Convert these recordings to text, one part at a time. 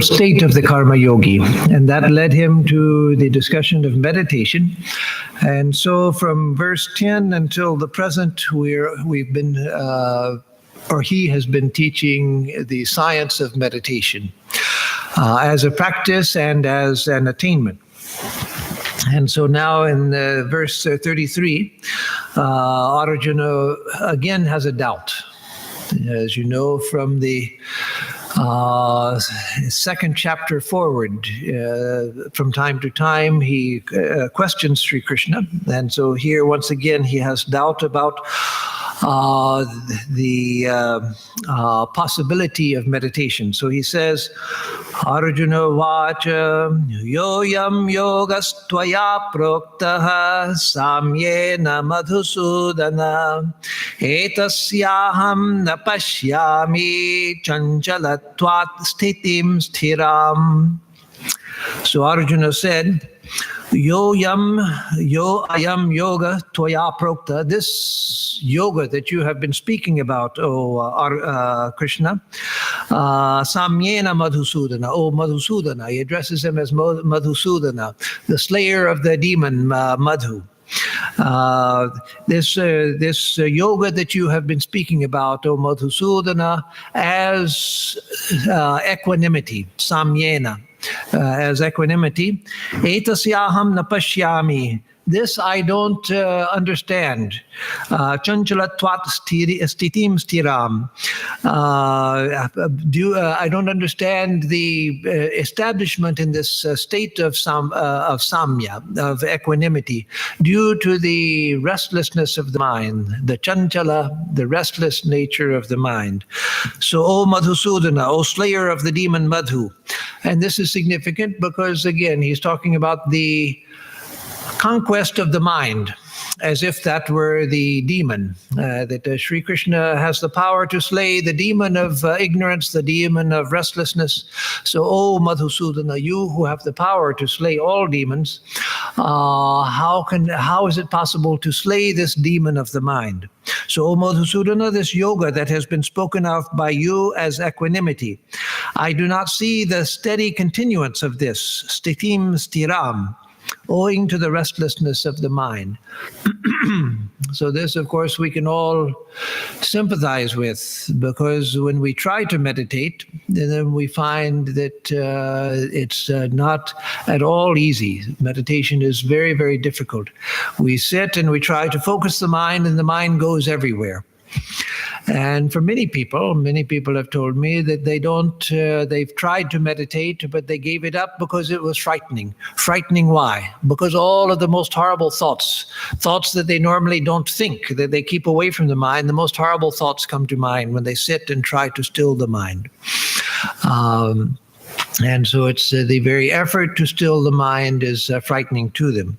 state of the karma yogi, and that led him to the discussion of meditation. And so from verse 10 until the present, we've been or he has been teaching the science of meditation as a practice and as an attainment. And so now in verse 33, Arjuna again has a doubt. As you know from the second chapter forward, from time to time he questions Sri Krishna. And so here once again he has doubt about the possibility of meditation. So he says, Arjuna vacha yoyam yogastvaya proktaha samyena madhusudana etasyaham napashyami chanchalatvat sthitim sthiram. So Arjuna said, yo ayam yoga tvaya prokta, this yoga that you have been speaking about, O Krishna, samyena madhusudana, O Madhusudana. He addresses him as Madhusudana, the slayer of the demon Madhu. This yoga that you have been speaking about, O Madhusudana, as equanimity, samyena, as equanimity, etasyaham napashyami, this I don't understand. Chanchalatvat stitim stiram. I don't understand the establishment in this state of samya, of equanimity, due to the restlessness of the mind, the chanchala, the restless nature of the mind. So, O Madhusudana, O slayer of the demon Madhu. And this is significant because, again, he's talking about the conquest of the mind, as if that were the demon, that Sri Krishna has the power to slay the demon of ignorance, the demon of restlessness. So, O Madhusudana, you who have the power to slay all demons, how is it possible to slay this demon of the mind? So, O Madhusudana, this yoga that has been spoken of by you as equanimity, I do not see the steady continuance of this, stitim stiram, owing to the restlessness of the mind. So this, of course, we can all sympathize with, because when we try to meditate, then we find that it's not at all easy. Meditation is very, very difficult. We sit and we try to focus the mind, and the mind goes everywhere. And for many people have told me that they've tried to meditate, but they gave it up because it was frightening. Frightening why? Because all of the most horrible thoughts that they normally don't think, that they keep away from the mind, the most horrible thoughts come to mind when they sit and try to still the mind. And so it's the very effort to still the mind is frightening to them.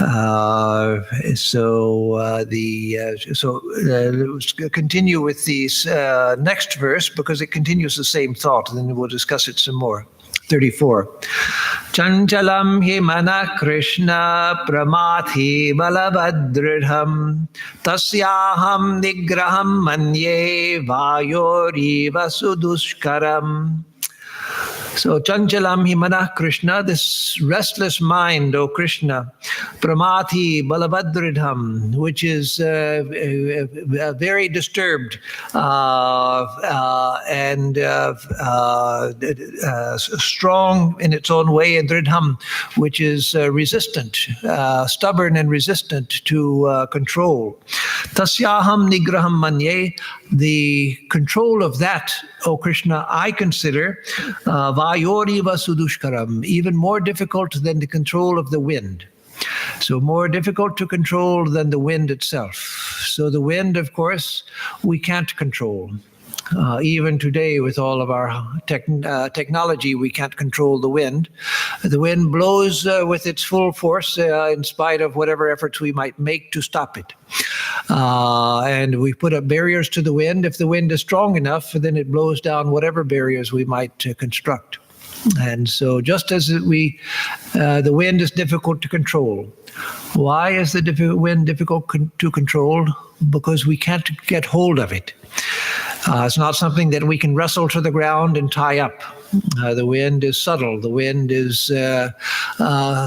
Let's continue with this next verse, because it continues the same thought, and then we'll discuss it some more. 34. Chanchalam hi mana Krishna pramathi balabadridham tasyaham nigraham manye vayoriva sudushkaram. So, Chanchalam hi mana Krishna, this restless mind, O Krishna, pramati balabadridham, which is very disturbed and strong in its own way, and dridham, which is resistant, stubborn and resistant to control. Tasyaham nigraham manye, the control of that, O Krishna, I consider vayoriva sudushkaram, even more difficult than the control of the wind. So more difficult to control than the wind itself. So the wind, of course, we can't control. Even today, with all of our technology, we can't control the wind. The wind blows with its full force in spite of whatever efforts we might make to stop it. And we put up barriers to the wind. If the wind is strong enough, then it blows down whatever barriers we might construct. And so just as the wind is difficult to control. Why is the wind difficult to control? Because we can't get hold of it. It's not something that we can wrestle to the ground and tie up. The wind is subtle. The wind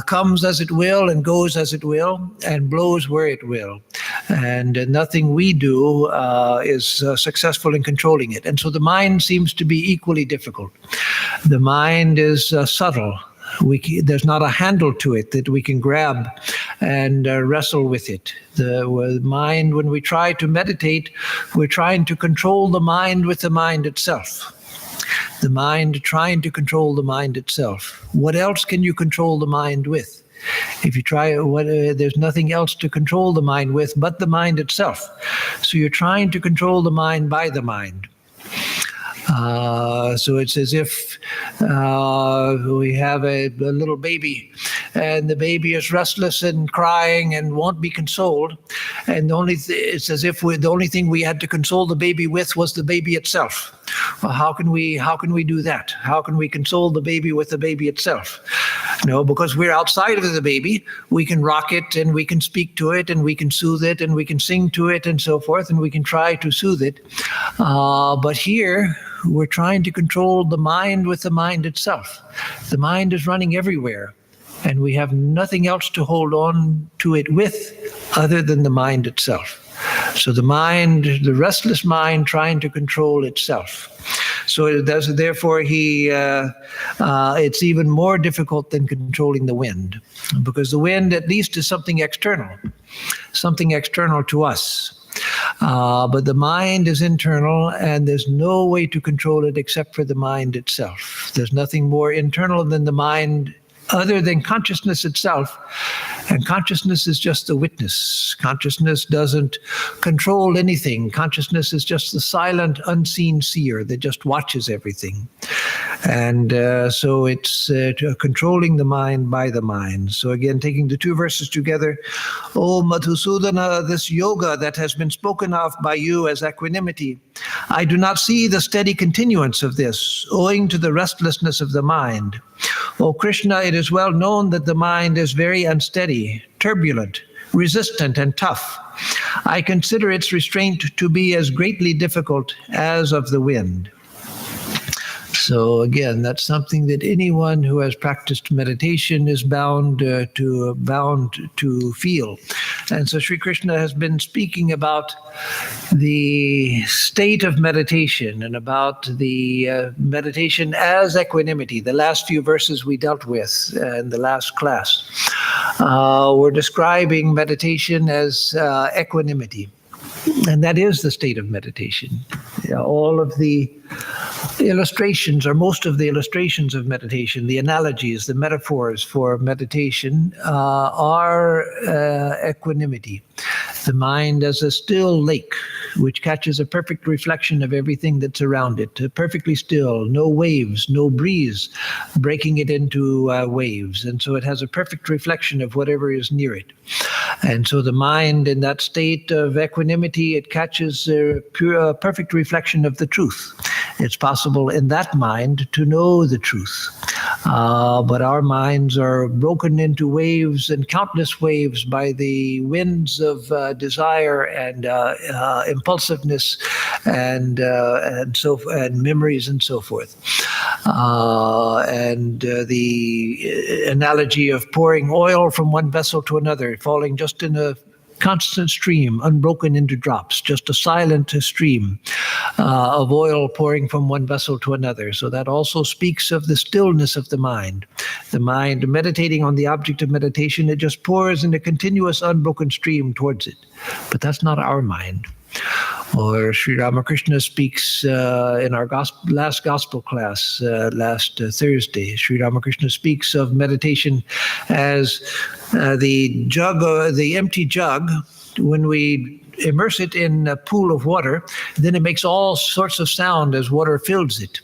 comes as it will and goes as it will and blows where it will. And nothing we do is successful in controlling it. And so the mind seems to be equally difficult. The mind is subtle. There's not a handle to it that we can grab and wrestle with it. The mind, when we try to meditate, we're trying to control the mind with the mind itself. The mind trying to control the mind itself. What else can you control the mind with? If you try, there's nothing else to control the mind with but the mind itself. So you're trying to control the mind by the mind. So it's as if we have a little baby, and the baby is restless and crying and won't be consoled. And it's as if the only thing we had to console the baby with was the baby itself. Well, how can we do that? How can we console the baby with the baby itself? No, because we're outside of the baby. We can rock it, and we can speak to it, and we can soothe it, and we can sing to it, and so forth, and we can try to soothe it. But here, we're trying to control the mind with the mind itself. The mind is running everywhere, and we have nothing else to hold on to it with other than the mind itself. So the restless mind trying to control itself. So therefore, it's even more difficult than controlling the wind, because the wind at least is something external to us. But the mind is internal, and there's no way to control it except for the mind itself. There's nothing more internal than the mind other than consciousness itself. And consciousness is just the witness. Consciousness doesn't control anything. Consciousness is just the silent, unseen seer that just watches everything. And so it's controlling the mind by the mind. So again, taking the two verses together, O Madhusudana, this yoga that has been spoken of by you as equanimity, I do not see the steady continuance of this, owing to the restlessness of the mind. O Krishna, it is well known that the mind is very unsteady, turbulent, resistant, and tough. I consider its restraint to be as greatly difficult as of the wind. So again, that's something that anyone who has practiced meditation is bound to feel. And so Sri Krishna has been speaking about the state of meditation and about the meditation as equanimity. The last few verses we dealt with in the last class were describing meditation as equanimity. And that is the state of meditation. All of the illustrations, or most of the illustrations of meditation, the analogies, the metaphors for meditation are equanimity. The mind as a still lake, which catches a perfect reflection of everything that's around it, perfectly still, no waves, no breeze breaking it into waves. And so it has a perfect reflection of whatever is near it. And so the mind in that state of equanimity, it catches a perfect reflection of the truth. It's possible in that mind to know the truth. But our minds are broken into waves and countless waves by the winds of desire and impulsiveness and memories and so forth. And the analogy of pouring oil from one vessel to another, falling just in a constant stream, unbroken into drops, just a silent stream of oil pouring from one vessel to another. So that also speaks of the stillness of the mind. The mind meditating on the object of meditation, it just pours in a continuous unbroken stream towards it. But that's not our mind. Or Sri Ramakrishna speaks in our last gospel class last Thursday. Sri Ramakrishna speaks of meditation as the empty jug. When we immerse it in a pool of water, then it makes all sorts of sound as water fills it.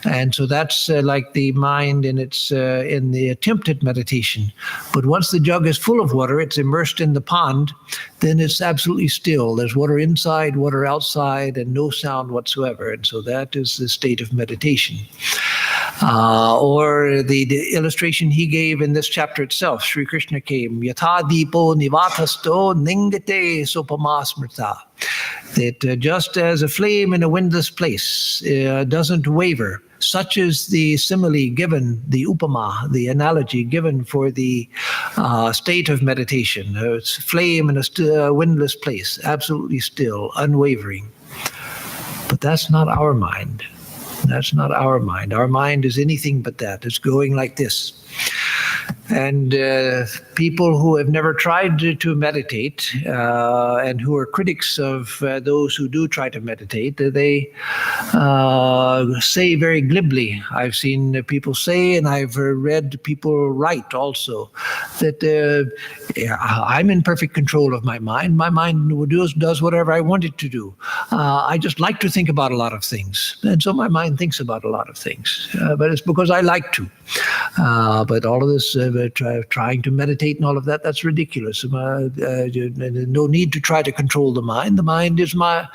And so that's like the mind in the attempt at meditation. But once the jug is full of water, it's immersed in the pond, then it's absolutely still. There's water inside, water outside, and no sound whatsoever. And so that is the state of meditation. Or the illustration he gave in this chapter itself, Sri Krishna came, Yatha Dipo Nivatasto Ningate Sopama Smrta. That just as a flame in a windless place doesn't waver, such is the simile given, the upama, the analogy given for the state of meditation. It's flame in a windless place, absolutely still, unwavering. But that's not our mind. That's not our mind. Our mind is anything but that. It's going like this. And people who have never tried to meditate and who are critics of those who do try to meditate, they say very glibly, I've seen people say, and I've read people write also, that I'm in perfect control of my mind. My mind does whatever I want it to do. I just like to think about a lot of things. And so my mind thinks about a lot of things. But it's because I like to. But all of this trying to meditate and all of that, that's ridiculous. No need to try to control the mind. The mind is mine,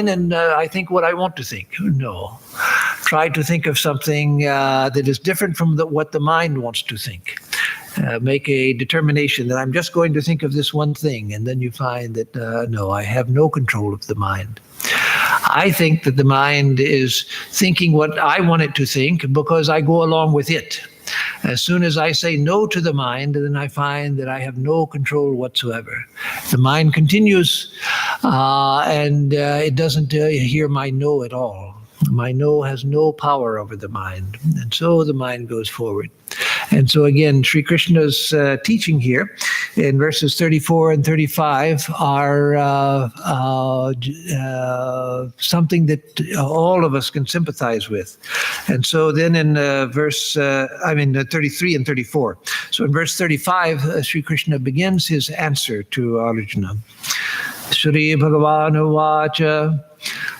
and I think what I want to think. No. Try to think of something that is different from what the mind wants to think. Make a determination that I'm just going to think of this one thing, and then you find that, no, I have no control of the mind. I think that the mind is thinking what I want it to think because I go along with it. As soon as I say no to the mind, then I find that I have no control whatsoever. The mind continues, and it doesn't hear my no at all. My no has no power over the mind, and so the mind goes forward. And so again, Sri Krishna's teaching here in verses 34 and 35 are something that all of us can sympathize with. And so then in 33 and 34. So in verse 35, Sri Krishna begins his answer to Arjuna. Shri Bhagavan Uvacha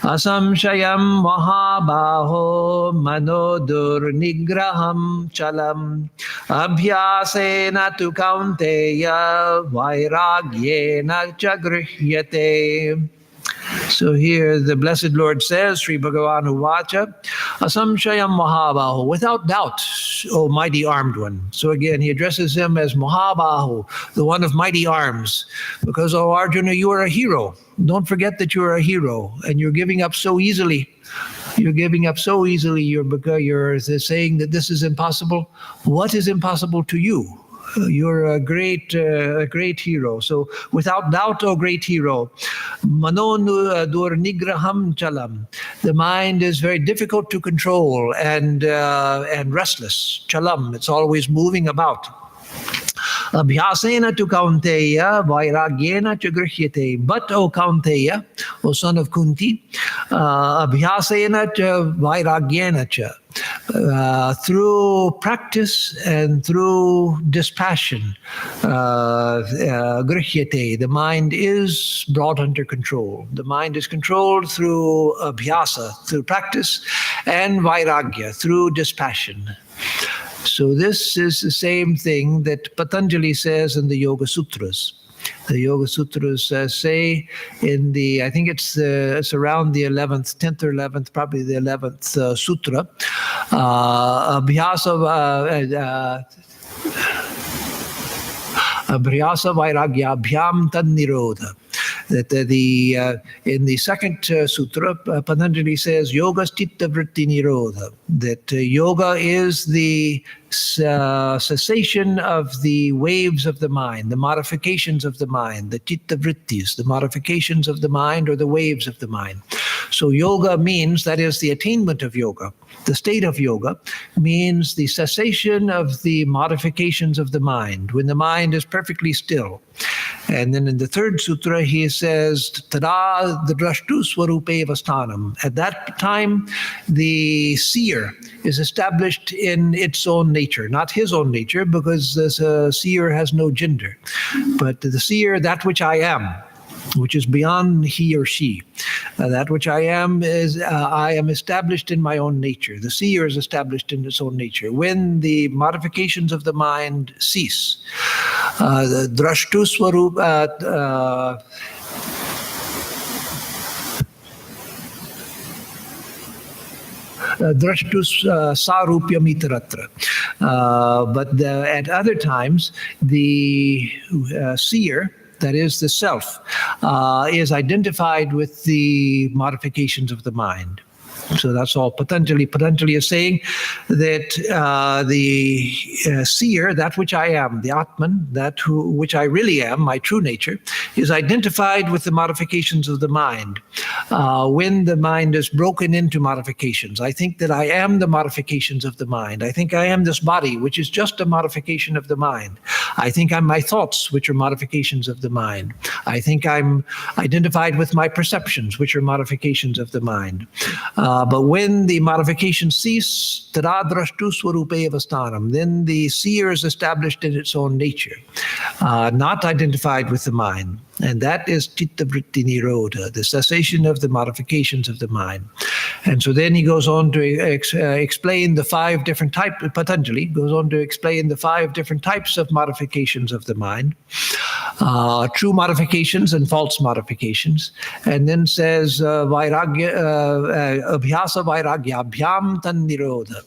Asamshayam Mahabaho Manodur Nigraham Chalam Abhyasena tu Kaunteya Vairagyena Chagrihyate. So here the blessed Lord says, Sri Bhagavan Uvacha, Asamshayam Mahabaho, without doubt, O mighty armed one. So again, he addresses him as Mahabaho, the one of mighty arms, because, O Arjuna, you are a hero. Don't forget that you're a hero, and you're giving up so easily. You're giving up so easily. You're saying that this is impossible. What is impossible to you? You're a great hero. So without doubt, O great hero, Manodur Nigraham Chalam. The mind is very difficult to control and restless. Chalam, it's always moving about. Abhyasena tu Kaunteya, Vairagyena Chagrihyate. But, O Kaunteya, O son of Kunti, Abhyasena cha Vairagyena cha. Through practice and through dispassion, Grihyate, the mind is brought under control. The mind is controlled through abhyasa, through practice, and vairagya, through dispassion. So this is the same thing that Patanjali says in the Yoga Sutras. The Yoga Sutras say in the, I think it's around the 11th, 10th or 11th, probably the 11th Sutra, Abhyasa Vairagya Abhyam Tad Nirodha. That in the second sutra, Patanjali says, Yoga Chitta Vritti Nirodha, that yoga is the cessation of the waves of the mind, the modifications of the mind, the chitta vrittis, the modifications of the mind or the waves of the mind. So yoga means, that is the attainment of yoga. The state of yoga means the cessation of the modifications of the mind, when the mind is perfectly still. And then in the third sutra, he says, Tada drashtu swarupe vastanam. At that time, the seer is established in its own nature, not his own nature, because the seer has no gender. But the seer, that which I am, which is beyond he or she. That which I am is, I am established in my own nature. The seer is established in its own nature. When the modifications of the mind cease, the drashtu swarup, drashtu sarupyam itaratra. But at other times, the seer, that is the self, is identified with the modifications of the mind. So that's all Patanjali. Patanjali is saying that the seer, that which I am, the Atman, which I really am, my true nature, is identified with the modifications of the mind. When the mind is broken into modifications, I think that I am the modifications of the mind. I think I am this body, which is just a modification of the mind. I think I'm my thoughts, which are modifications of the mind. I think I'm identified with my perceptions, which are modifications of the mind. But when the modifications cease, tada drashtu swarupe avastanam, then the seer is established in its own nature, not identified with the mind. And that is citta vritti nirodha, the cessation of the modifications of the mind. And so then he goes on to explain the 5 different types, Patanjali goes on to explain the 5 different types of modifications of the mind, true modifications and false modifications, and then says vairagya, abhyasa vairagya, abhyam tan nirodha,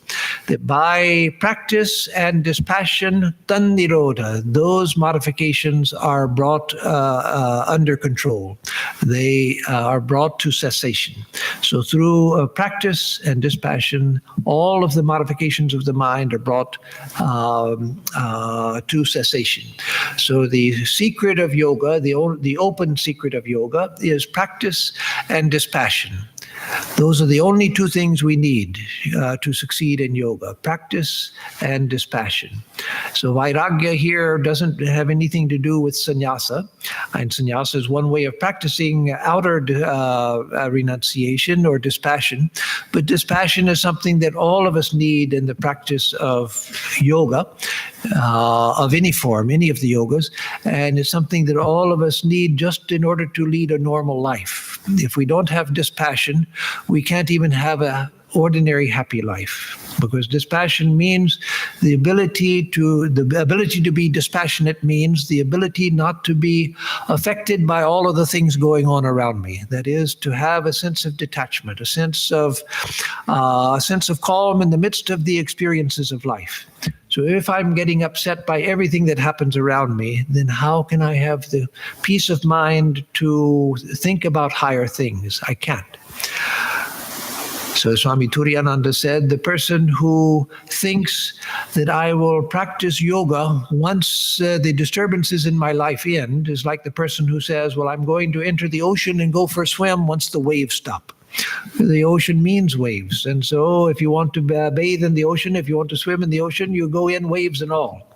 that by practice and dispassion, tan nirodha, those modifications are brought under control. They are brought to cessation. So through practice and dispassion, all of the modifications of the mind are brought to cessation. So the secret of yoga, the open secret of yoga, is practice and dispassion. Those are the only 2 things we need to succeed in yoga, practice and dispassion. So vairagya here doesn't have anything to do with sannyasa, and sannyasa is one way of practicing outer renunciation or dispassion, but dispassion is something that all of us need in the practice of yoga, of any form, any of the yogas, and it's something that all of us need just in order to lead a normal life. If we don't have dispassion, we can't even have an ordinary happy life, because dispassion means the ability to be dispassionate means the ability not to be affected by all of the things going on around me. That is, to have a sense of detachment, a sense of calm in the midst of the experiences of life. So if I'm getting upset by everything that happens around me, then how can I have the peace of mind to think about higher things? I can't. So Swami Turiyananda said, the person who thinks that I will practice yoga once the disturbances in my life end is like the person who says, well, I'm going to enter the ocean and go for a swim once the waves stop. The ocean means waves. And so if you want to bathe in the ocean, if you want to swim in the ocean, you go in waves and all.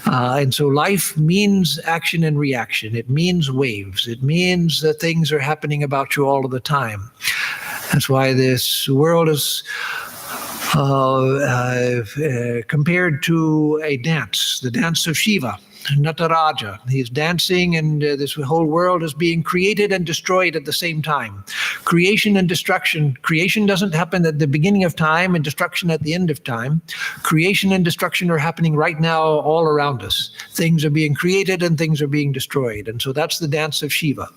And so life means action and reaction. It means waves. It means that things are happening about you all of the time. That's why this world is compared to a dance, the dance of Shiva, Nataraja. He's dancing, and this whole world is being created and destroyed at the same time. Creation and destruction. Creation doesn't happen at the beginning of time and destruction at the end of time. Creation and destruction are happening right now all around us. Things are being created and things are being destroyed. And so that's the dance of Shiva.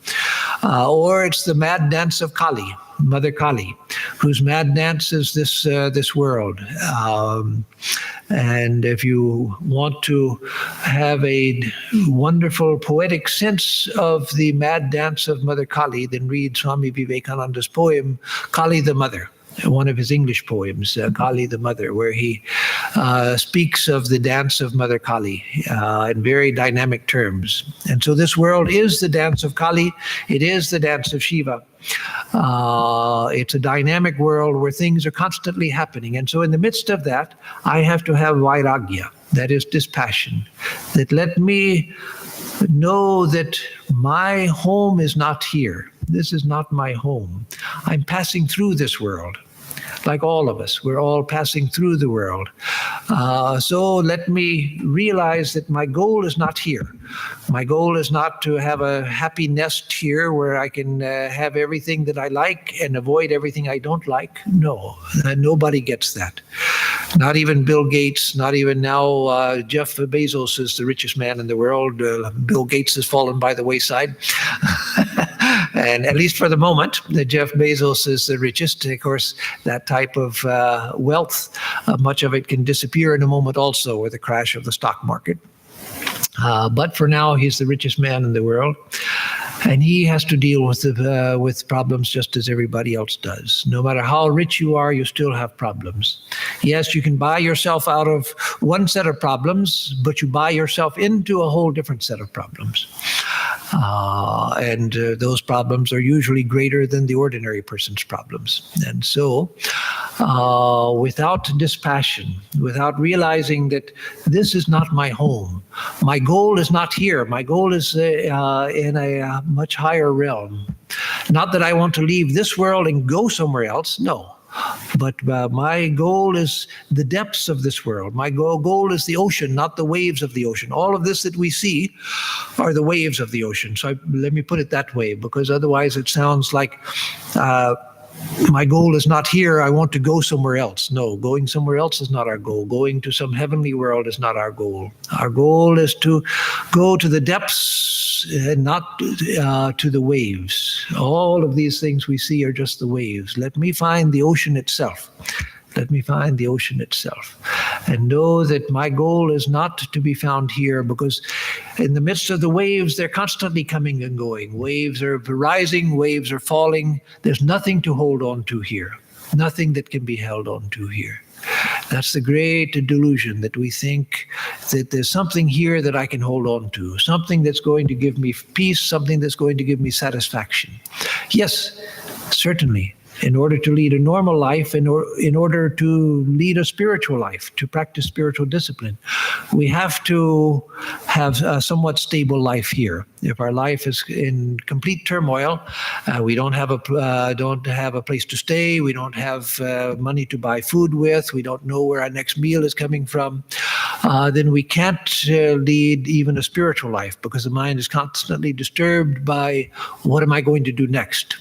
Or it's the mad dance of Kali, Mother Kali, whose mad dance is this world. And if you want to have a wonderful poetic sense of the mad dance of Mother Kali, then read Swami Vivekananda's poem, Kali the Mother, one of his English poems, Kali the Mother, where he speaks of the dance of Mother Kali in very dynamic terms. And so this world is the dance of Kali. It is the dance of Shiva. It's a dynamic world where things are constantly happening. And so in the midst of that, I have to have vairagya, that is dispassion, that let me know that my home is not here. This is not my home. I'm passing through this world. Like all of us, we're all passing through the world. So let me realize that my goal is not here. My goal is not to have a happy nest here where I can have everything that I like and avoid everything I don't like. No, nobody gets that. Not even Bill Gates, not even now Jeff Bezos is the richest man in the world. Bill Gates has fallen by the wayside. And at least for the moment, Jeff Bezos is the richest. Of course, that type of wealth, much of it can disappear in a moment also with the crash of the stock market. But for now, he's the richest man in the world. And he has to deal with problems just as everybody else does. No matter how rich you are, you still have problems. Yes, you can buy yourself out of one set of problems, but you buy yourself into a whole different set of problems. And those problems are usually greater than the ordinary person's problems. And so, without dispassion, without realizing that this is not my home, my goal is not here, my goal is in a much higher realm. Not that I want to leave this world and go somewhere else, no. But my goal is the depths of this world. My goal is the ocean, not the waves of the ocean. All of this that we see are the waves of the ocean. So let me put it that way, because otherwise it sounds like my goal is not here, I want to go somewhere else. No, going somewhere else is not our goal. Going to some heavenly world is not our goal. Our goal is to go to the depths and not to the waves. All of these things we see are just the waves. Let me find the ocean itself. Let me find the ocean itself. And know that my goal is not to be found here, because in the midst of the waves, they're constantly coming and going. Waves are rising, waves are falling. There's nothing to hold on to here. Nothing that can be held on to here. That's the great delusion, that we think that there's something here that I can hold on to, something that's going to give me peace, something that's going to give me satisfaction. Yes, certainly. In order to lead a normal life, in order to lead a spiritual life, to practice spiritual discipline, we have to have a somewhat stable life here. If our life is in complete turmoil, we don't have a place to stay, we don't have money to buy food with, we don't know where our next meal is coming from, then we can't lead even a spiritual life, because the mind is constantly disturbed by what am I going to do next.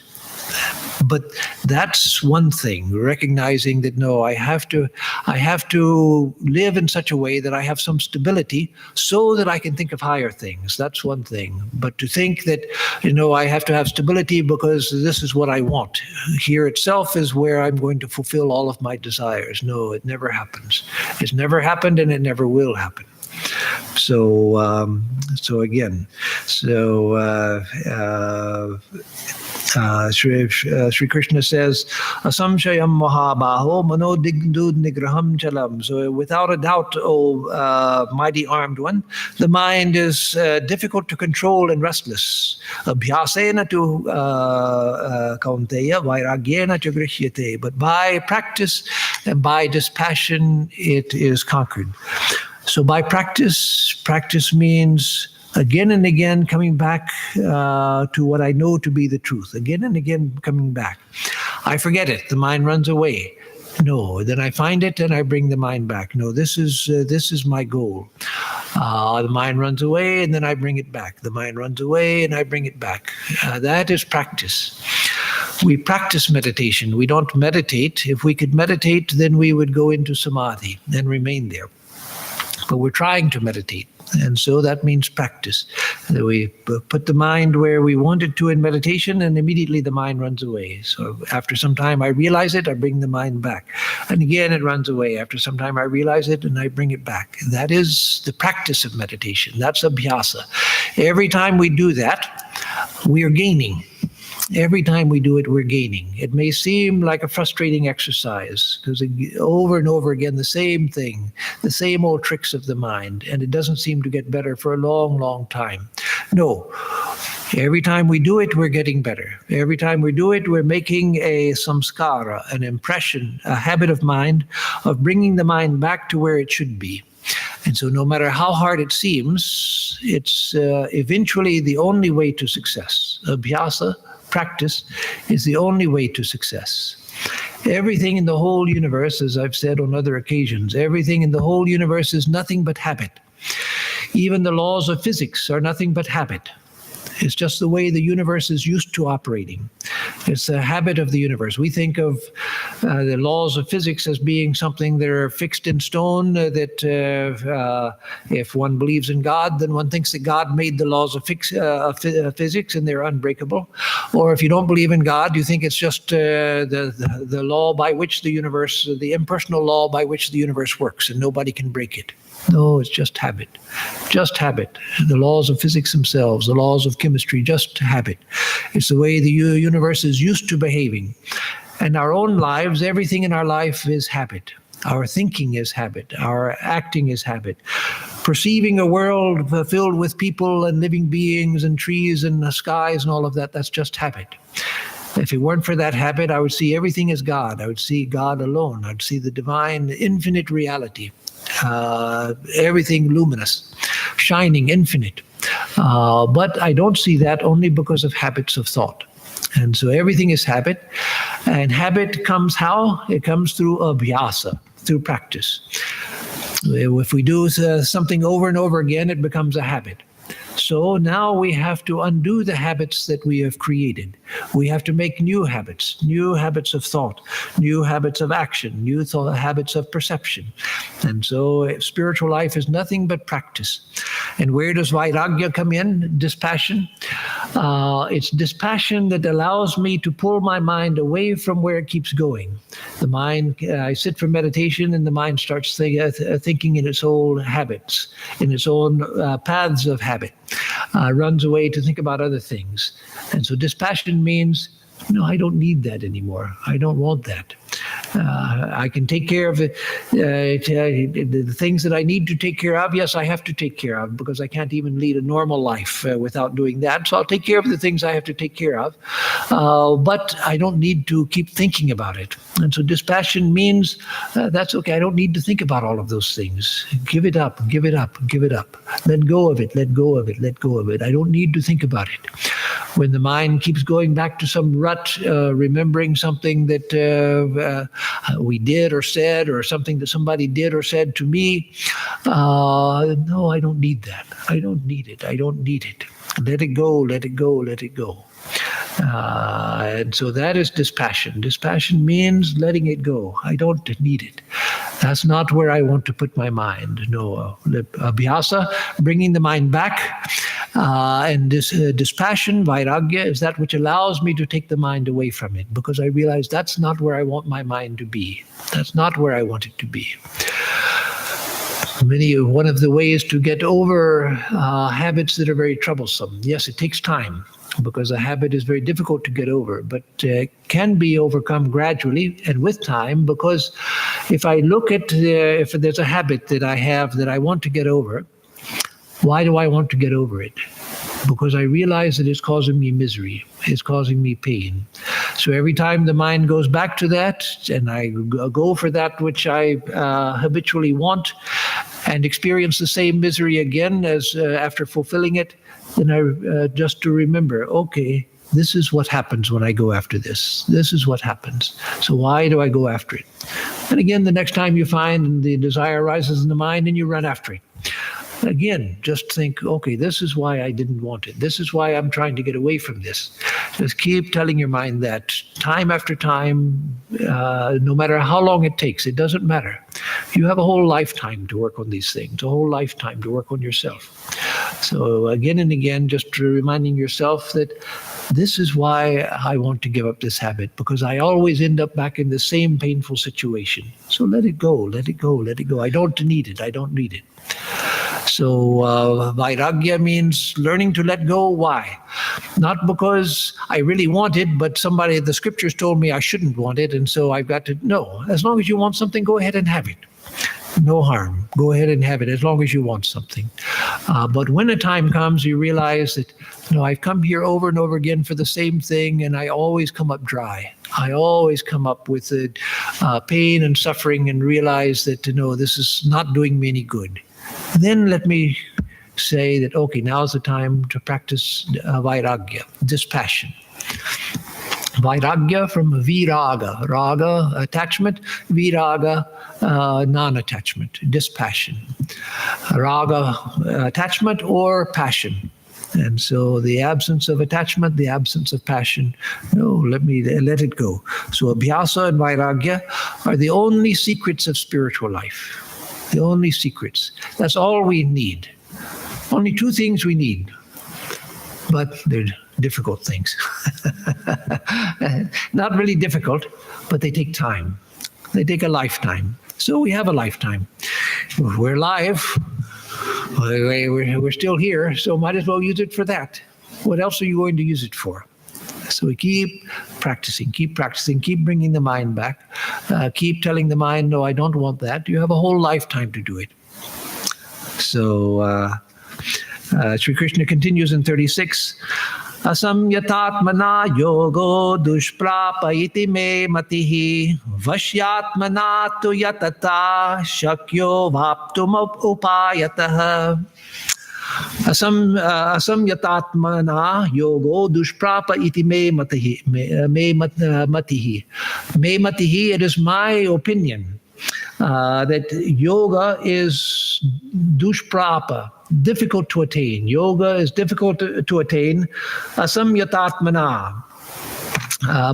But that's one thing, recognizing that no, I have to live in such a way that I have some stability so that I can think of higher things. That's one thing. But to think that, I have to have stability because this is what I want. Here itself is where I'm going to fulfill all of my desires. No, it never happens. It's never happened and it never will happen. So again, Sri Krishna says, Asamshayam Mahabaho Manodigdud Nigraham Chalam. So without a doubt, O mighty armed one, the mind is difficult to control and restless. Abhyasena tu kaunteya vairagyena cha grishyate. But by practice and by dispassion, it is conquered. So by practice means again and again coming back to what I know to be the truth. Again and again coming back. I forget it. The mind runs away. No, then I find it and I bring the mind back. No, this is my goal. The mind runs away and then I bring it back. The mind runs away and I bring it back. That is practice. We practice meditation. We don't meditate. If we could meditate, then we would go into samadhi and remain there. But we're trying to meditate. And so that means practice. We put the mind where we want it to in meditation, and immediately the mind runs away. So after some time I realize it, I bring the mind back. And again it runs away. After some time I realize it and I bring it back. That is the practice of meditation. That's abhyasa. Every time we do that, we are gaining. Every time we do it, we're gaining. It may seem like a frustrating exercise because over and over again, the same thing, the same old tricks of the mind, and it doesn't seem to get better for a long, long time. No, every time we do it, we're getting better. Every time we do it, we're making a samskara, an impression, a habit of mind of bringing the mind back to where it should be. And so no matter how hard it seems, it's eventually the only way to success. Abhyasa, practice, is the only way to success. Everything in the whole universe, as I've said on other occasions, everything in the whole universe is nothing but habit. Even the laws of physics are nothing but habit. It's just the way the universe is used to operating. It's the habit of the universe. We think of the laws of physics as being something that are fixed in stone, that if one believes in God, then one thinks that God made the laws of physics and they're unbreakable. Or if you don't believe in God, you think it's just the law by which the universe, the impersonal law by which the universe works, and nobody can break it. No, it's just habit. Just habit. The laws of physics themselves, the laws of chemistry, just habit. It's the way the universe is used to behaving. And our own lives, everything in our life is habit. Our thinking is habit. Our acting is habit. Perceiving a world filled with people and living beings and trees and the skies and all of that, that's just habit. If it weren't for that habit, I would see everything as God. I would see God alone. I'd see the divine, infinite reality. Everything luminous, shining, infinite. But I don't see that only because of habits of thought. And so everything is habit. And habit comes how? It comes through abhyasa, through practice. If we do something over and over again, it becomes a habit. So now we have to undo the habits that we have created. We have to make new habits of thought, new habits of action, new habits of perception. And so spiritual life is nothing but practice. And where does Vairagya come in? Dispassion. It's dispassion that allows me to pull my mind away from where it keeps going. The mind, I sit for meditation and the mind starts thinking in its own habits, in its own paths of habit. Runs away to think about other things. And so dispassion means, no, I don't need that anymore. I don't want that. I can take care of the things that I need to take care of. Yes, I have to take care of because I can't even lead a normal life without doing that. So I'll take care of the things I have to take care of. But I don't need to keep thinking about it. And so dispassion means that's okay. I don't need to think about all of those things. Give it up, give it up, give it up. Let go of it, let go of it, let go of it. I don't need to think about it. When the mind keeps going back to some rut, remembering something that we did or said, or something that somebody did or said to me, no, I don't need that. I don't need it. I don't need it. Let it go, let it go, let it go. And so that is dispassion. Dispassion means letting it go. I don't need it. That's not where I want to put my mind. No, abhyasa, bringing the mind back. And this dispassion, vairagya, is that which allows me to take the mind away from it, because I realize that's not where I want my mind to be. That's not where I want it to be. One of the ways to get over habits that are very troublesome. Yes, it takes time, because a habit is very difficult to get over, but can be overcome gradually and with time, because if I look at if there's a habit that I have that I want to get over, why do I want to get over it? Because I realize that it's causing me misery. It's causing me pain. So every time the mind goes back to that, and I go for that which I habitually want, and experience the same misery again as after fulfilling it, then I just to remember, okay, this is what happens when I go after this. This is what happens. So why do I go after it? And again, the next time you find the desire arises in the mind, and you run after it. Again, just think, okay, this is why I didn't want it. This is why I'm trying to get away from this. Just keep telling your mind that time after time, no matter how long it takes, it doesn't matter. You have a whole lifetime to work on these things, a whole lifetime to work on yourself. So again and again, just reminding yourself that this is why I want to give up this habit, because I always end up back in the same painful situation. So let it go, let it go, let it go. I don't need it, I don't need it. So vairagya means learning to let go. Why? Not because I really want it, but the scriptures told me I shouldn't want it, and so I've got to, no. As long as you want something, go ahead and have it. No harm. Go ahead and have it as long as you want something. But when a time comes, you realize that, I've come here over and over again for the same thing, and I always come up dry. I always come up with pain and suffering, and realize that, this is not doing me any good. Then let me say that, okay, now's the time to practice vairagya, dispassion. Vairagya from viraga, raga, attachment, viraga, non-attachment, dispassion. Raga, attachment or passion. And so the absence of attachment, the absence of passion, no, let it go. So abhyasa and vairagya are the only secrets of spiritual life. The only secrets. That's all we need. Only two things we need. But they're difficult things. Not really difficult, but they take time. They take a lifetime. So we have a lifetime. We're alive. We're still here, so might as well use it for that. What else are you going to use it for? So we keep practicing, keep bringing the mind back. Keep telling the mind, no, I don't want that. You have a whole lifetime to do it. So Sri Krishna continues in 36. Asamyatatmana yogo dushprapa iti me matihi vashyatmana tu yatata shakyo vaptum upayatah. Asamyatatmana yogo dushprapa iti me matihi. Me matihi, it is my opinion that yoga is dushprapa, difficult to attain. Yoga is difficult to attain. Asamyatatmana,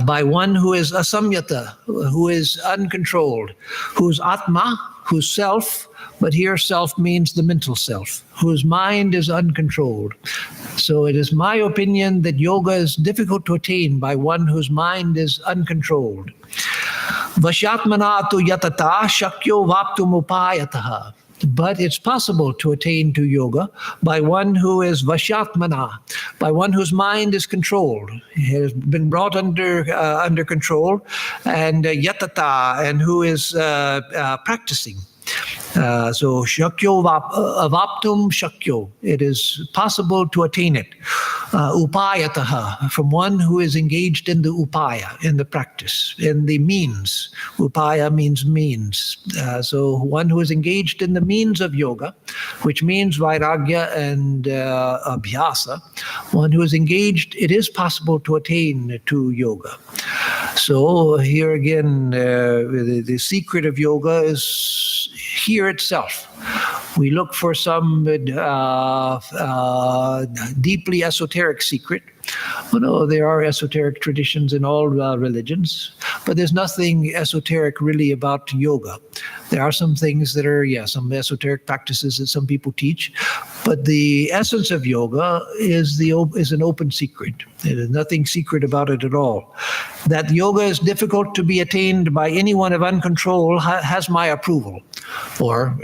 by one who is asamyata, who is uncontrolled, whose atma, whose self, but here self means the mental self, whose mind is uncontrolled. So it is my opinion that yoga is difficult to attain by one whose mind is uncontrolled. Vashyatmana tu yatata shakyo vaptum upayataha. But it's possible to attain to yoga by one who is vashyatmana, by one whose mind is controlled, has been brought under control, and yatata, and who is practicing. So shakyo avaptum shakyo, it is possible to attain it. Upayataha, from one who is engaged in the upaya, in the practice, in the means. Upaya means means. So one who is engaged in the means of yoga, which means vairagya and abhyasa, one who is engaged, it is possible to attain to yoga. So here again, the secret of yoga is here itself. We look for some deeply esoteric secret. Oh, no, there are esoteric traditions in all religions, but there's nothing esoteric really about yoga. There are some things that are, some esoteric practices that some people teach, but the essence of yoga is an open secret. There is nothing secret about it at all. That yoga is difficult to be attained by anyone of uncontrol has my approval, or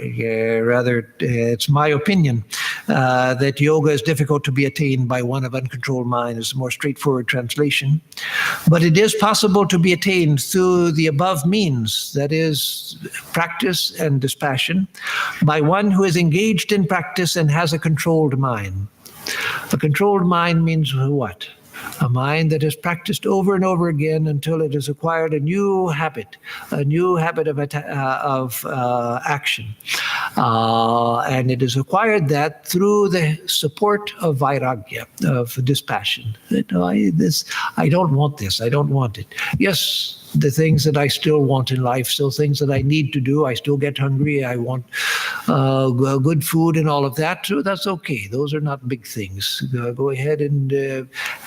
rather, it's my opinion that yoga is difficult to be attained by one of uncontrolled mind. Is a more straightforward translation. But it is possible to be attained through the above means, that is, practice and dispassion, by one who is engaged in practice and has a controlled mind. A controlled mind means what? A mind that has practiced over and over again until it has acquired a new habit of action. And it has acquired that through the support of vairagya, of dispassion. I don't want this, I don't want it. Yes, the things that I still want in life, still things that I need to do. I still get hungry. I want good food and all of that. So that's okay. Those are not big things. Go ahead and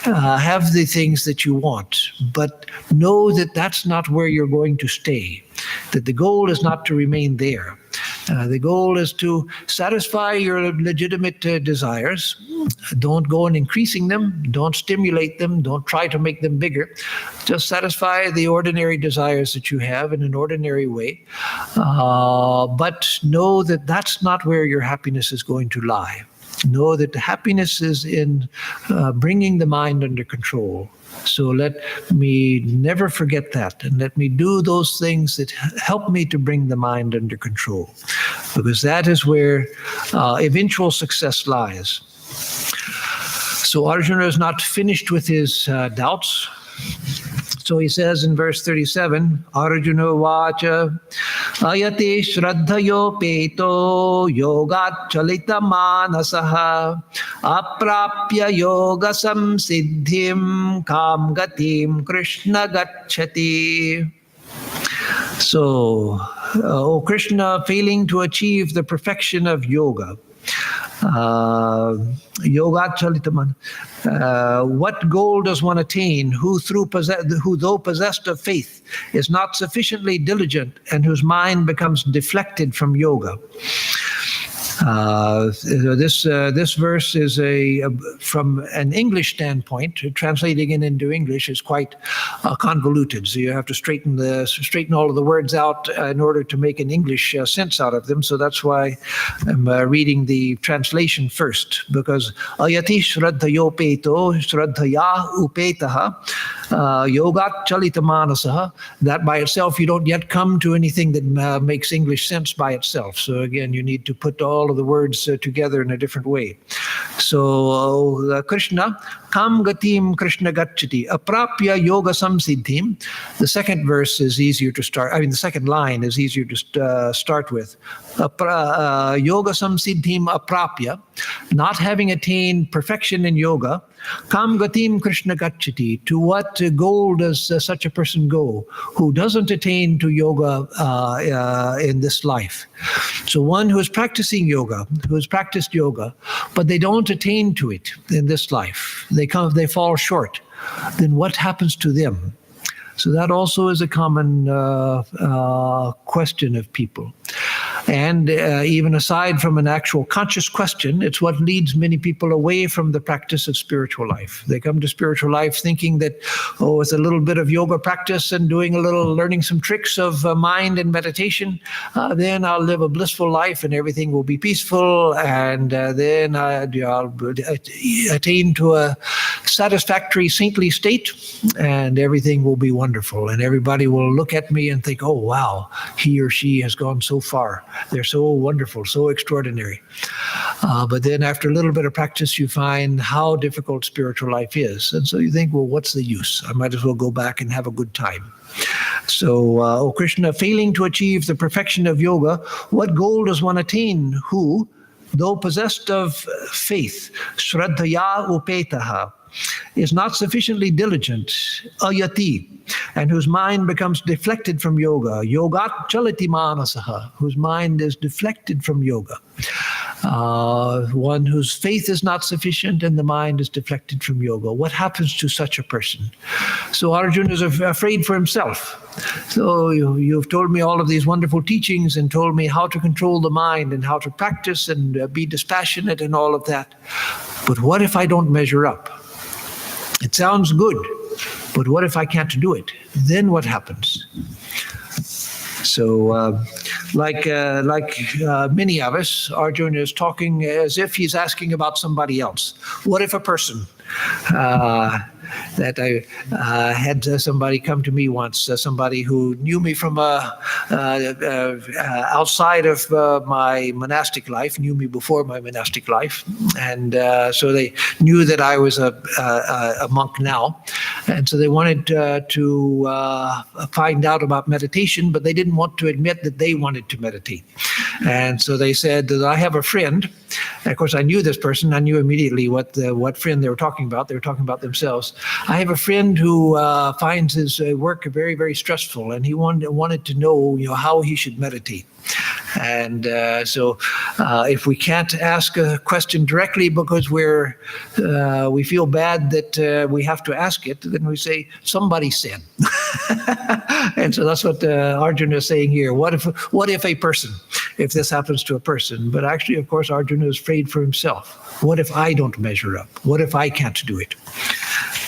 have the things that you want. But know that that's not where you're going to stay. That the goal is not to remain there. The goal is to satisfy your legitimate desires. Don't go on increasing them. Don't stimulate them. Don't try to make them bigger. Just satisfy the ordinary desires that you have in an ordinary way. But know that that's not where your happiness is going to lie. Know that the happiness is in bringing the mind under control. So let me never forget that, and let me do those things that help me to bring the mind under control, because that is where eventual success lies. So Arjuna is not finished with his doubts. So he says in verse 37, Arjuna vacha ayate shraddhayo peto yogat chalita manasaha aprapya yoga samsiddhim kam gatim krishna gacchati. So, O Krishna, failing to achieve the perfection of yoga, Yoga Chalitaman. What goal does one attain who though possessed of faith is not sufficiently diligent and whose mind becomes deflected from yoga? This verse is from an English standpoint. Translating it into English is quite convoluted. So you have to straighten all of the words out in order to make an English sense out of them. So that's why I'm reading the translation first, because ayati shraddhayopeto shraddhaya upetaha yogat chalitamanasaha. That by itself, you don't yet come to anything that makes English sense by itself. So again, you need to put all of the words together in a different way. So Krishna, kam gatim Krishna gacchati, aprapya yoga samsiddhim. The second verse is easier to start. I mean, the second line is easier to start with. Yoga samsiddhim aprapya, not having attained perfection in yoga. Kam gatim Krishna gacchati. To what goal does such a person go who doesn't attain to yoga in this life? So one who is practicing yoga, who has practiced yoga, but they don't attain to it in this life, they fall short, then what happens to them? So that also is a common question of people. And even aside from an actual conscious question, it's what leads many people away from the practice of spiritual life. They come to spiritual life thinking that, with a little bit of yoga practice and learning some tricks of mind and meditation, then I'll live a blissful life and everything will be peaceful, and then I'll attain to a satisfactory saintly state, and everything will be wonderful. And everybody will look at me and think, oh, wow, he or she has gone so far. They're so wonderful, so extraordinary. But then after a little bit of practice, you find how difficult spiritual life is. And so you think, well, what's the use? I might as well go back and have a good time. So, O Krishna, failing to achieve the perfection of yoga, what goal does one attain who, though possessed of faith, shraddhaya upetaha, is not sufficiently diligent, ayati, and whose mind becomes deflected from yoga, yogat chaliti manasaha, whose mind is deflected from yoga. One whose faith is not sufficient and the mind is deflected from yoga. What happens to such a person? So Arjuna is afraid for himself. So you've told me all of these wonderful teachings and told me how to control the mind and how to practice and be dispassionate and all of that. But what if I don't measure up? It sounds good, but what if I can't do it? Then what happens? So, like many of us, Arjuna is talking as if he's asking about somebody else. What if a person that I had somebody come to me once, somebody who knew me from outside of my monastic life, knew me before my monastic life, and so they knew that I was a monk now, and so they wanted to find out about meditation, but they didn't want to admit that they wanted to meditate. And so they said that I have a friend. And of course, I knew this person. I knew immediately what friend they were talking about. They were talking about themselves. I have a friend who finds his work very, very stressful, and he wanted to know, how he should meditate. And so if we can't ask a question directly because we feel bad that we have to ask it, then we say, somebody said. And so that's what Arjuna is saying here. What if a person, if this happens to a person? But actually, of course, Arjuna is afraid for himself. What if I don't measure up? What if I can't do it?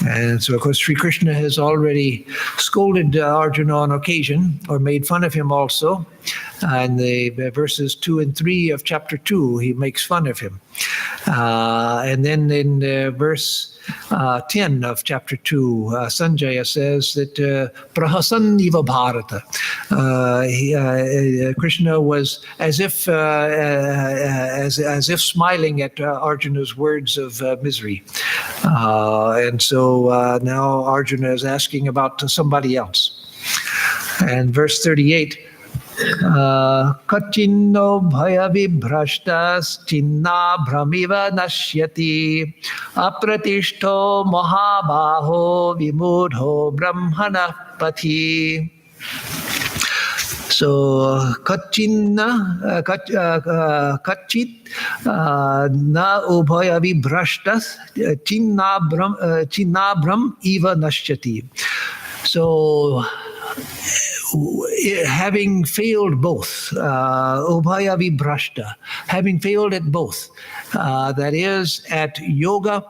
And so, of course, Sri Krishna has already scolded Arjuna on occasion, or made fun of him also. In the verses 2 and 3 of chapter 2, he makes fun of him. And then in verse 10 of chapter 2, Sanjaya says that prahasan iva bharata. Krishna was as if smiling at Arjuna's words of misery. And so now Arjuna is asking about somebody else. And verse 38, Kachinno bhaya vibhrashtas chinna brahmiva nashyati apratishto mahabaho vimudho brahmana pati. So kachit na ubhayavi brashtas chinnabram eva nashyati. So having failed both, ubhayavi brashta, having failed at both, that is at yoga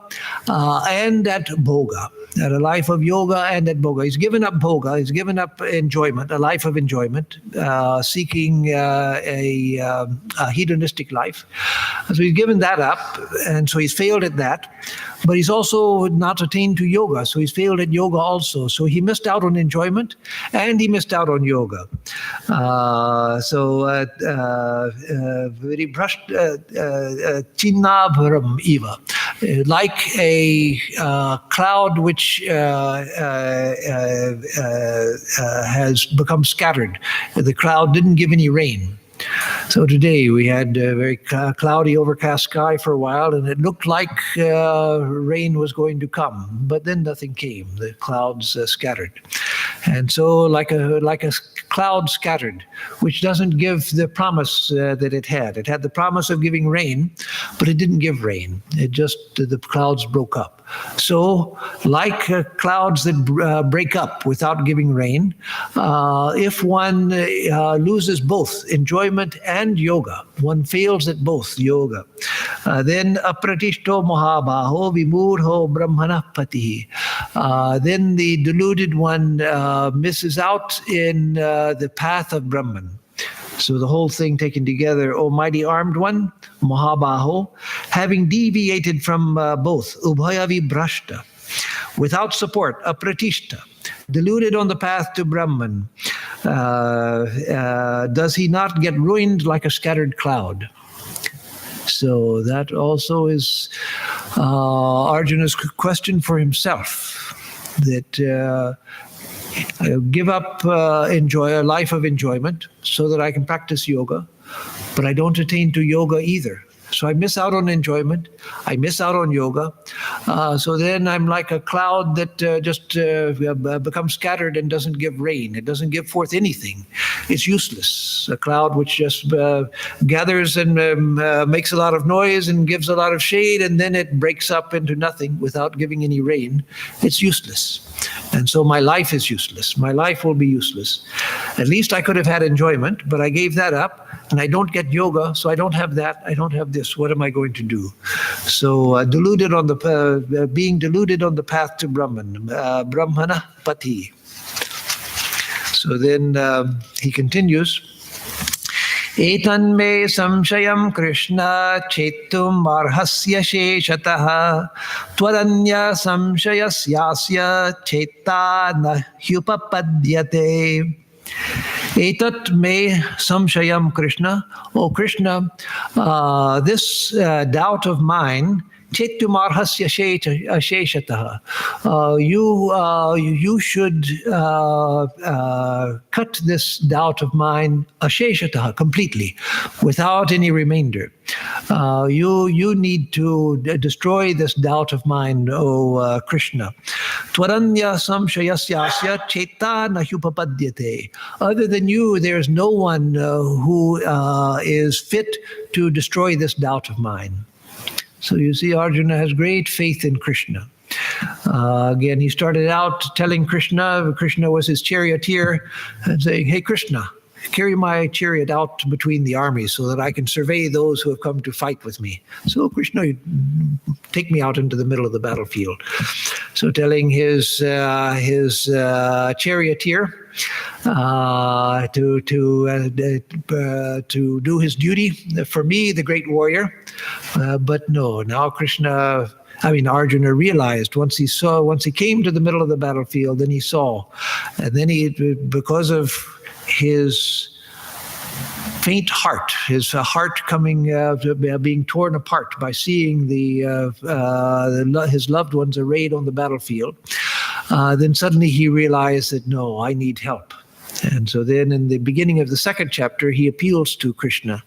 and at bhoga, at a life of yoga and at bhoga. He's given up bhoga, he's given up enjoyment, a life of enjoyment, seeking a hedonistic life. So he's given that up, and so he's failed at that. But he's also not attained to yoga, so he's failed at yoga also. So he missed out on enjoyment, and he missed out on yoga. Very brushed chinnabharam eva, like a cloud which has become scattered. The cloud didn't give any rain. So today we had a very cloudy, overcast sky for a while, and it looked like rain was going to come, but then nothing came. The clouds scattered. And so like a cloud scattered, which doesn't give the promise that it had. It had the promise of giving rain, but it didn't give rain. It just, the clouds broke up. So like clouds that break up without giving rain, if one loses both enjoyment and yoga, one fails at both yoga, then apratishto mahabaho vimurho brahmana patihi. Then the deluded one misses out in the path of Brahman. So the whole thing taken together, O mighty armed one, Mahabaho, having deviated from both, Ubhayavi Brashta, without support, Apratishta, deluded on the path to Brahman, does he not get ruined like a scattered cloud? So that also is Arjuna's question for himself, that I give up a life of enjoyment so that I can practice yoga, but I don't attain to yoga either. So I miss out on enjoyment, I miss out on yoga. So then I'm like a cloud that just becomes scattered and doesn't give rain. It doesn't give forth anything. It's useless. A cloud which just gathers and makes a lot of noise and gives a lot of shade, and then it breaks up into nothing without giving any rain. It's useless. And so my life is useless. My life will be useless. At least I could have had enjoyment, but I gave that up, and I don't get yoga, so I don't have that, I don't have this. What am I going to do? So being deluded on the path to Brahman, Brahmana Pati. So then he continues, Etan me samshayam Krishna chetum arhasya sheshatah twadanya samshayasyasya cheta na hyupapadyate. Etat me samshayam Krishna. Oh Krishna, this doubt of mine, chetumarhasya sheshatah. You should cut this doubt of mine asheshatah, completely, without any remainder. You need to destroy this doubt of mine, O Krishna. Tvaranya samshayasyasya cheta nahyupapadyate. Other than you, there is no one who is fit to destroy this doubt of mine. So you see, Arjuna has great faith in Krishna. Again, he started out telling Krishna was his charioteer, and saying, hey Krishna, carry my chariot out between the armies so that I can survey those who have come to fight with me. So Krishna, take me out into the middle of the battlefield. So telling his charioteer to do his duty for me, the great warrior. But no, now Arjuna realized once he came to the middle of the battlefield, then he saw, and then because of his faint heart, his heart being torn apart by seeing his loved ones arrayed on the battlefield, then suddenly he realized that no, I need help. And so then in the beginning of the second chapter, he appeals to Krishna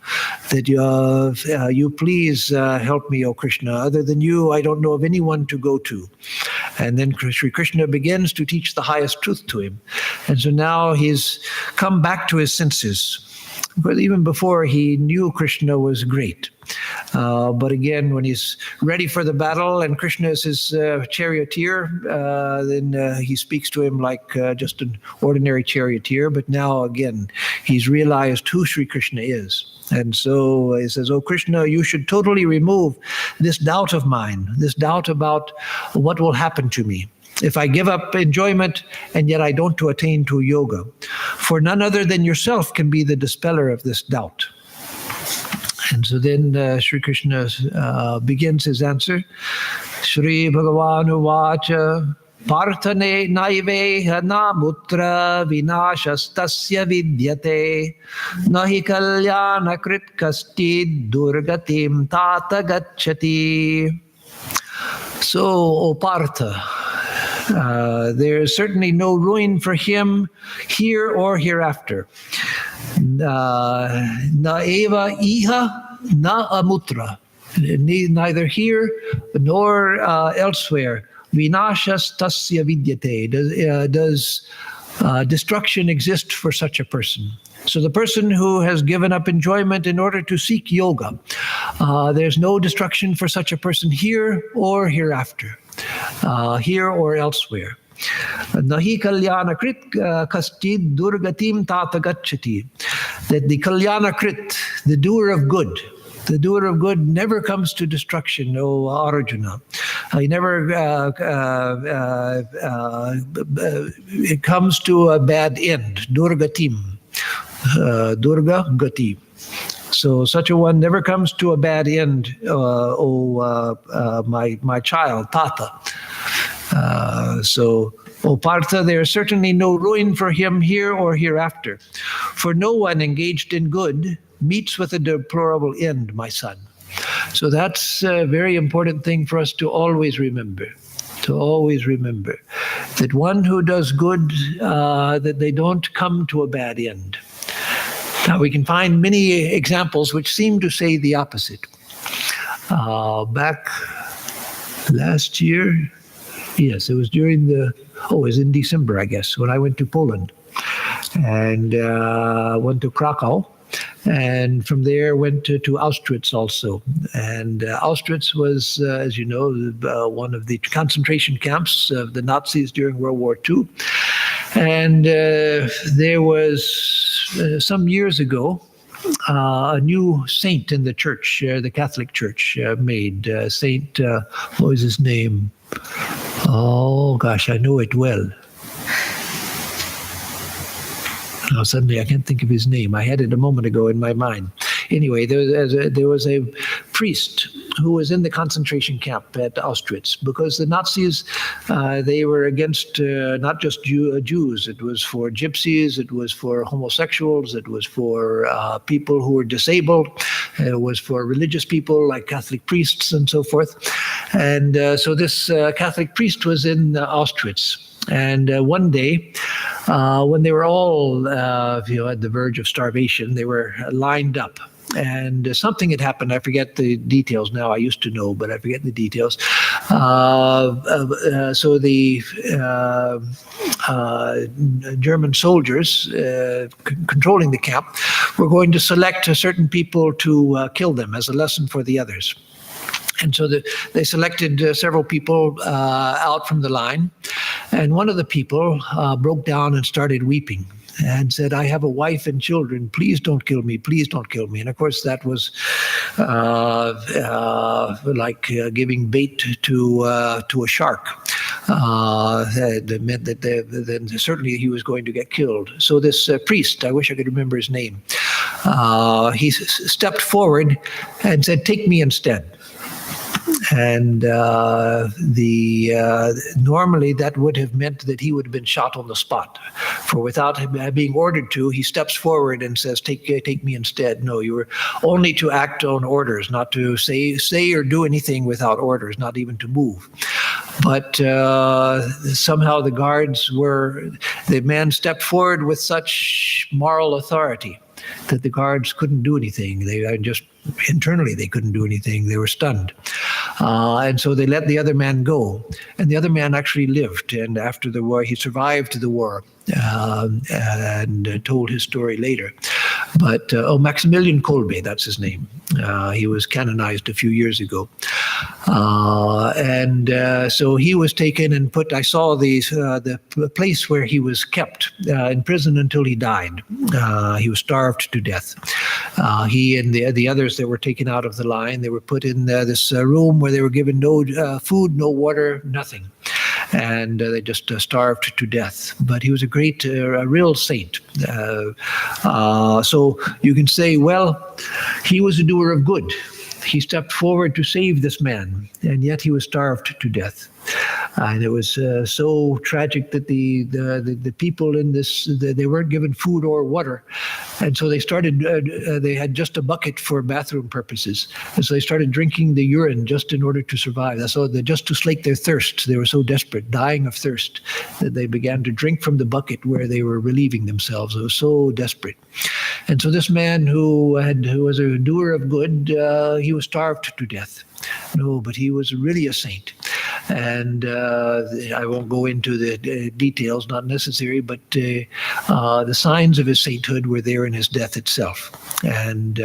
that you please help me, O Krishna. Other than you, I don't know of anyone to go to. And then Sri Krishna begins to teach the highest truth to him. And so now he's come back to his senses. But even before, he knew Krishna was great. But again, when he's ready for the battle and Krishna is his charioteer, then he speaks to him like just an ordinary charioteer. But now again, he's realized who Sri Krishna is. And so he says, "Oh Krishna, you should totally remove this doubt of mine, this doubt about what will happen to me if I give up enjoyment and yet I don't attain to yoga. For none other than yourself can be the dispeller of this doubt." And so then Sri Krishna begins his answer. Shri Bhagavan Uvacha Parthane naiveha namutra vinashastasya vidyate nahi kalyana krit kastid durgatim tata gacchati. So, O Partha, there is certainly no ruin for him here or hereafter. Na eva iha na amutra. Neither here nor elsewhere. Vinashas tasya vidyate. Does destruction exist for such a person? So the person who has given up enjoyment in order to seek yoga, there's no destruction for such a person here or hereafter, here or elsewhere. Nahi kalyana krit kastid durgatim tata gacchati. That the kalyana krit, the doer of good, never comes to destruction, O Arjuna. He never it comes to a bad end. Durgatim, Durga Gati. So such a one never comes to a bad end, my child, Tata. So, O Partha, there is certainly no ruin for him here or hereafter. For no one engaged in good meets with a deplorable end, my son. So that's a very important thing for us to always remember. That one who does good, that they don't come to a bad end. Now we can find many examples which seem to say the opposite. Back last year, yes, it was during it was in December, I guess, when I went to Poland and went to Krakow. And from there went to Auschwitz also. And Auschwitz was, as you know, one of the concentration camps of the Nazis during World War II. And there was, some years ago, a new saint in the church, the Catholic Church, made. Saint, what was his name? Oh, gosh, I know it well. Now suddenly I can't think of his name. I had it a moment ago in my mind. Anyway, there was a priest who was in the concentration camp at Auschwitz because the Nazis, they were against not just Jews. It was for gypsies, it was for homosexuals, it was for people who were disabled, it was for religious people like Catholic priests and so forth. And so this Catholic priest was in Auschwitz. And one day, when they were all, at the verge of starvation, they were lined up. And something had happened. I forget the details now. I used to know, but I forget the details. So the German soldiers controlling the camp were going to select certain people to kill them as a lesson for the others. And so they selected several people out from the line. And one of the people broke down and started weeping and said, "I have a wife and children. Please don't kill me. Please don't kill me." And of course, that was like giving bait to a shark. That meant that then certainly he was going to get killed. So this priest, I wish I could remember his name, he stepped forward and said, "Take me instead." And normally that would have meant that he would have been shot on the spot. For without him being ordered to, he steps forward and says, take me instead. No, you were only to act on orders, not to say or do anything without orders, not even to move. But somehow the man stepped forward with such moral authority that the guards couldn't do anything. Internally they couldn't do anything. They were stunned. And so they let the other man go. And the other man actually lived. And after the war, he survived the war and told his story later. But, Maximilian Kolbe, that's his name. He was canonized a few years ago. So he was taken and put, I saw the place where he was kept in prison until he died. He was starved to death. He and the others that were taken out of the line, they were put in this room where they were given no food, no water, nothing. And they just starved to death. But he was a great, a real saint. So you can say, well, he was a doer of good. He stepped forward to save this man, and yet he was starved to death. And it was so tragic that the people in this, they weren't given food or water. And so they started, they had just a bucket for bathroom purposes. And so they started drinking the urine just in order to survive. So just to slake their thirst. They were so desperate, dying of thirst, that they began to drink from the bucket where they were relieving themselves. It was so desperate. And so this man who was a doer of good, he was starved to death. No, but he was really a saint. And I won't go into the details, not necessary, but the signs of his sainthood were there in his death itself. And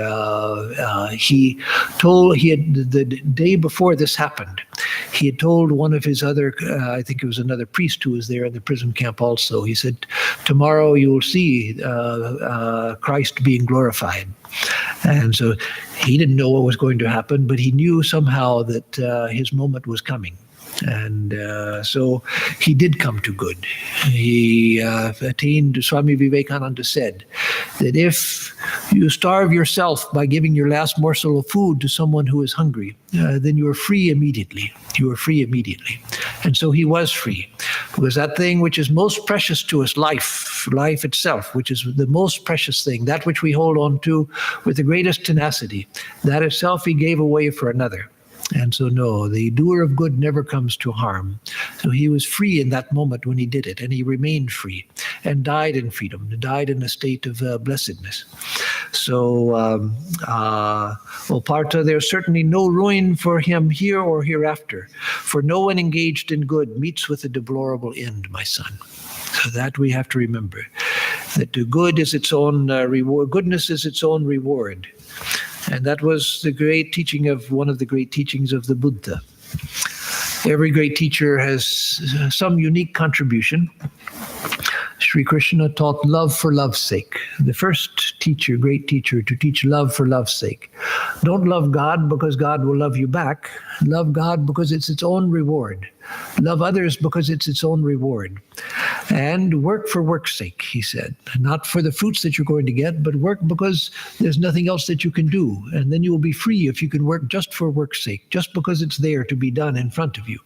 he had the day before this happened, he had told one of his other, I think it was another priest who was there in the prison camp also, he said, tomorrow you will see Christ being glorified. And so he didn't know what was going to happen, but he knew somehow that his moment was coming. And so he did come to good. He attained, Swami Vivekananda said, that if you starve yourself by giving your last morsel of food to someone who is hungry, then you are free immediately. You are free immediately. And so he was free. Because that thing which is most precious to us, life itself, which is the most precious thing, that which we hold on to with the greatest tenacity, that itself he gave away for another. And so, no, the doer of good never comes to harm. So he was free in that moment when he did it, and he remained free and died in freedom, died in a state of blessedness. So, Parta, there's certainly no ruin for him here or hereafter, for no one engaged in good meets with a deplorable end, my son. So that we have to remember, that the good is its own reward, goodness is its own reward. And that was the great teaching of one of the great teachings of the Buddha. Every great teacher has some unique contribution. Sri Krishna taught love for love's sake. The first teacher, great teacher, to teach love for love's sake. Don't love God because God will love you back. Love God because it's its own reward. Love others because it's its own reward. And work for work's sake, he said. Not for the fruits that you're going to get, but work because there's nothing else that you can do. And then you will be free if you can work just for work's sake, just because it's there to be done in front of you.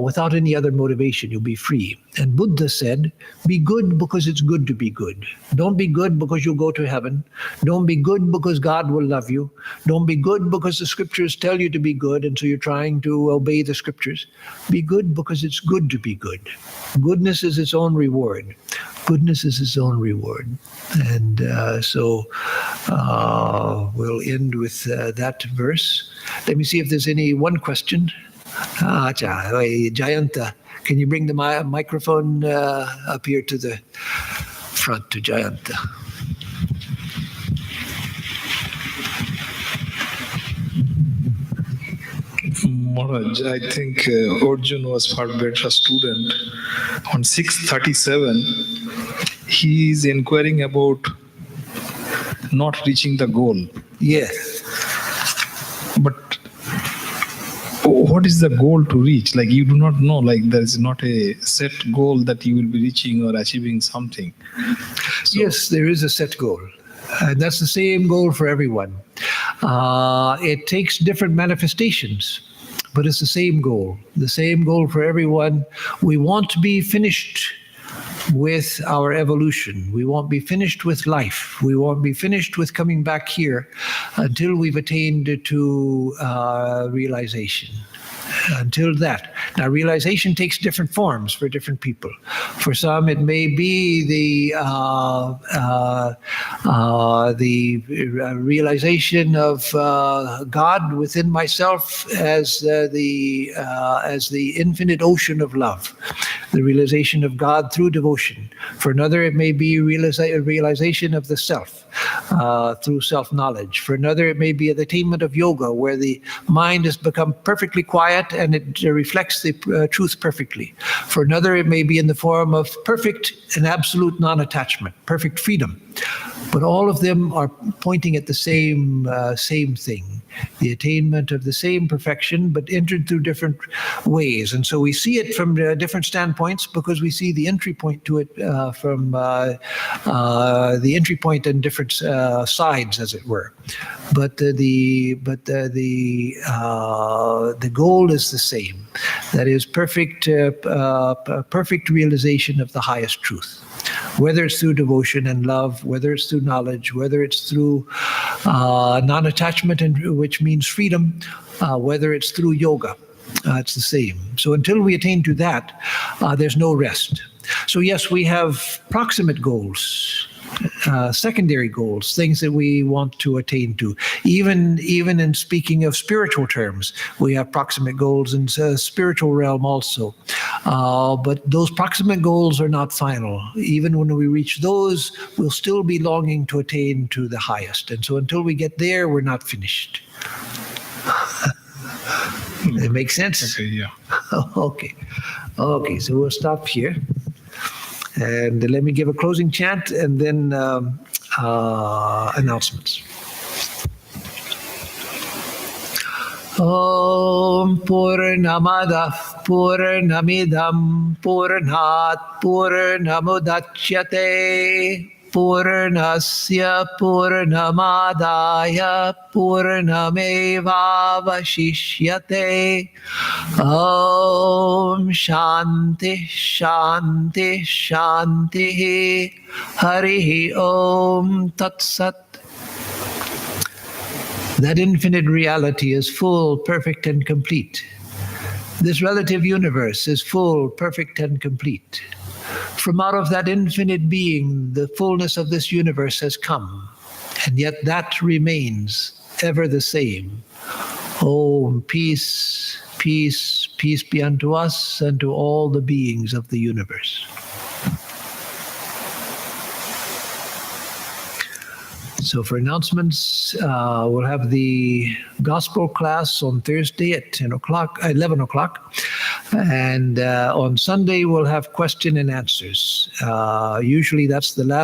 Without any other motivation, you'll be free. And Buddha said, be good because it's good to be good. Don't be good because you'll go to heaven. Don't be good because God will love you. Don't be good because the scriptures tell you to be good, and so you're trying to obey the scriptures. Be good because it's good to be good. Goodness is its own reward. Goodness is its own reward. And so we'll end with that verse. Let me see if there's one question. Jayanta, can you bring the microphone up here to the front to Jayanta? Maharaj, I think Arjun was far better student. On 637, he is inquiring about not reaching the goal. Yes. But what is the goal to reach? Like, you do not know, like there is not a set goal that you will be reaching or achieving something. So, yes, there is a set goal. And that's the same goal for everyone. It takes different manifestations, but it's the same goal. The same goal for everyone. We want to be finished with our evolution. We won't be finished with life. We won't be finished with coming back here until we've attained to realization. Until that. Now, realization takes different forms for different people. For some, it may be the realization of God within myself as the infinite ocean of love, the realization of God through devotion. For another, it may be realization of the self through self-knowledge. For another, it may be the attainment of yoga, where the mind has become perfectly quiet and it reflects the truth perfectly. For another, it may be in the form of perfect and absolute non-attachment, perfect freedom. But all of them are pointing at the same thing, the attainment of the same perfection, but entered through different ways. And so we see it from different standpoints, because we see the entry point to it from the entry point in different sides, as it were. But the goal is the same. That is perfect realization of the highest truth. Whether it's through devotion and love, whether it's through knowledge, whether it's through non-attachment, which means freedom, whether it's through yoga, it's the same. So until we attain to that, there's no rest. So yes, we have proximate goals, secondary goals, things that we want to attain to. Even in speaking of spiritual terms, we have proximate goals in spiritual realm also. But those proximate goals are not final. Even when we reach those, we'll still be longing to attain to the highest. And so until we get there, we're not finished. It makes sense? Okay, yeah. Okay, so we'll stop here. And let me give a closing chant and then announcements. Om Purnamadav Purnamidam Purnat Purnamudachyate Purnasya Purnamadaya Purnamevavashishyate. Om Shanti Shanti Shanti. Harihi Om Tat Sat. That infinite reality is full, perfect, and complete. This relative universe is full, perfect, and complete. From out of that infinite being, the fullness of this universe has come, and yet that remains ever the same. Om, peace, peace, peace be unto us and to all the beings of the universe. So for announcements, we'll have the gospel class on Thursday at 11 o'clock. And on Sunday, we'll have question and answers. Usually that's the last